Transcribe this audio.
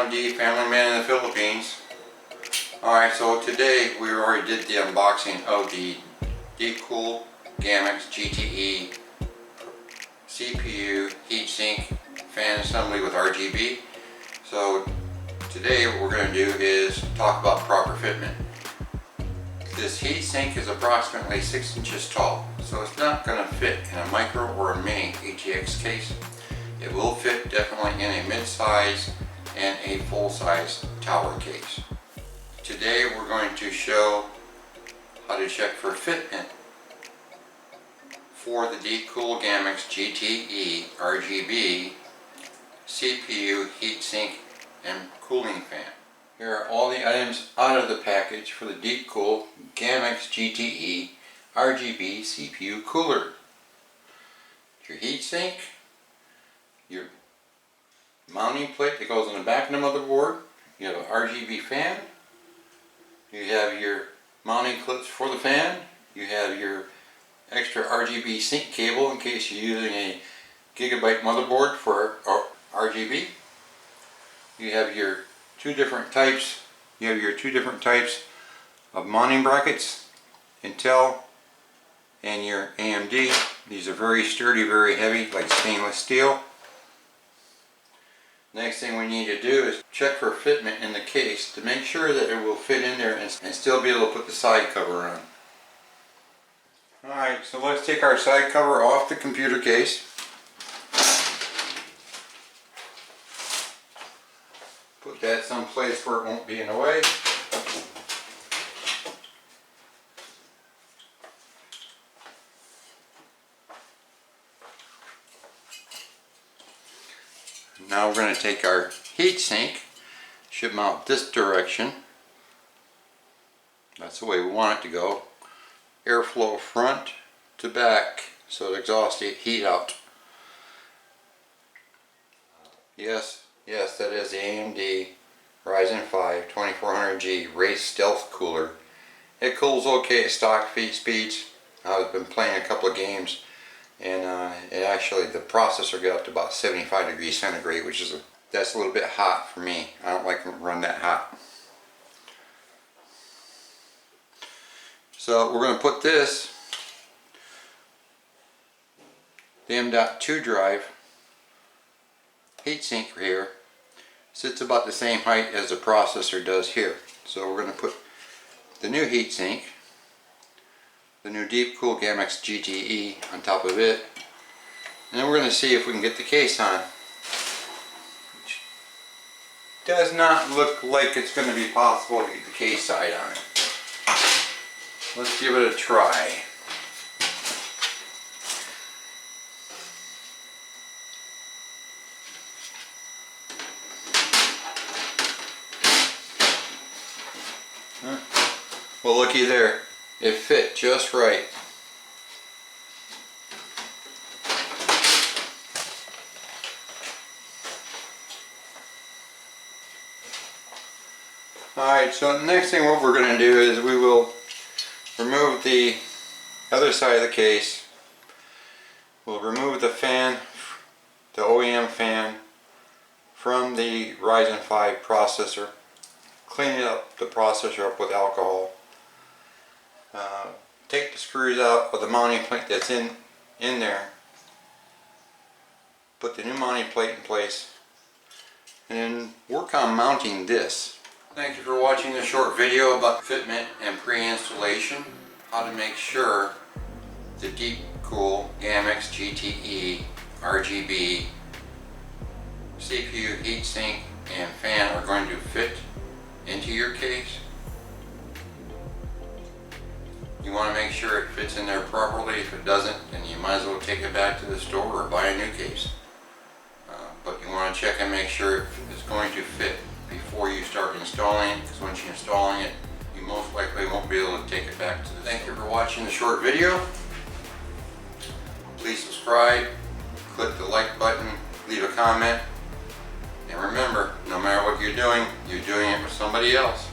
D, family man in the Philippines. Alright, so today we already did the unboxing of the Deepcool gammaxx GTE CPU Heatsink fan assembly with RGB. So today what we're going to do is talk about proper fitment. This heatsink is approximately 6 inches tall, so it's not going to fit in a micro or a mini ATX case. It will fit definitely in a mid-size and a full-size tower case. Today we're going to show how to check for fitment for the Deepcool gammaxx GTE RGB CPU heatsink and cooling fan. Here are all the items out of the package for the Deepcool gammaxx GTE RGB CPU cooler. Your heatsink, your mounting plate that goes on the back of the motherboard, you have an RGB fan, you have your mounting clips for the fan, you have your extra RGB sync cable in case you're using a gigabyte motherboard for RGB. You have your two different types of mounting brackets, Intel and your AMD. These are very sturdy, very heavy, like stainless steel. Next thing we need to do is check for fitment in the case to make sure that it will fit in there and still be able to put the side cover on. Alright, so let's take our side cover off the computer case. Put that someplace where it won't be in the way. Now we're going to take our heatsink, should mount this direction. That's the way we want it to go. Airflow front to back so the exhaust heat out. Yes, that is the AMD Ryzen 5 2400G Race Stealth Cooler. It cools okay at stock speeds. I've been playing a couple of games and the processor got up to about 75 degrees centigrade, that's a little bit hot for me. I don't like to run that hot. So we're going to put this, the M.2 drive heatsink here, sits about the same height as the processor does here. So we're going to put the new heatsink, the new Deepcool gammaxx GTE on top of it, and then we're going to see if we can get the case on. Which does not look like it's going to be possible to get the case side on it. Let's give it a try. Well, looky there. It fit just right. Alright, so the next thing what we're going to do is we will remove the other side of the case. We'll remove the fan, the OEM fan, from the Ryzen 5 processor. Clean the processor up with alcohol. Take the screws out of the mounting plate that's in there. Put the new mounting plate in place. And then work on mounting this. Thank you for watching this short video about fitment and pre-installation. How to make sure the Deepcool gammaxx GTE RGB CPU heatsink and fan are going to fit into your case. You want to make sure it fits in there properly. If it doesn't, then you might as well take it back to the store or buy a new case. But you want to check and make sure it's going to fit before you start installing it, because once you're installing it, you most likely won't be able to take it back to the store. Thank you for watching the short video. Please subscribe, click the like button, leave a comment, and remember, no matter what you're doing it with somebody else.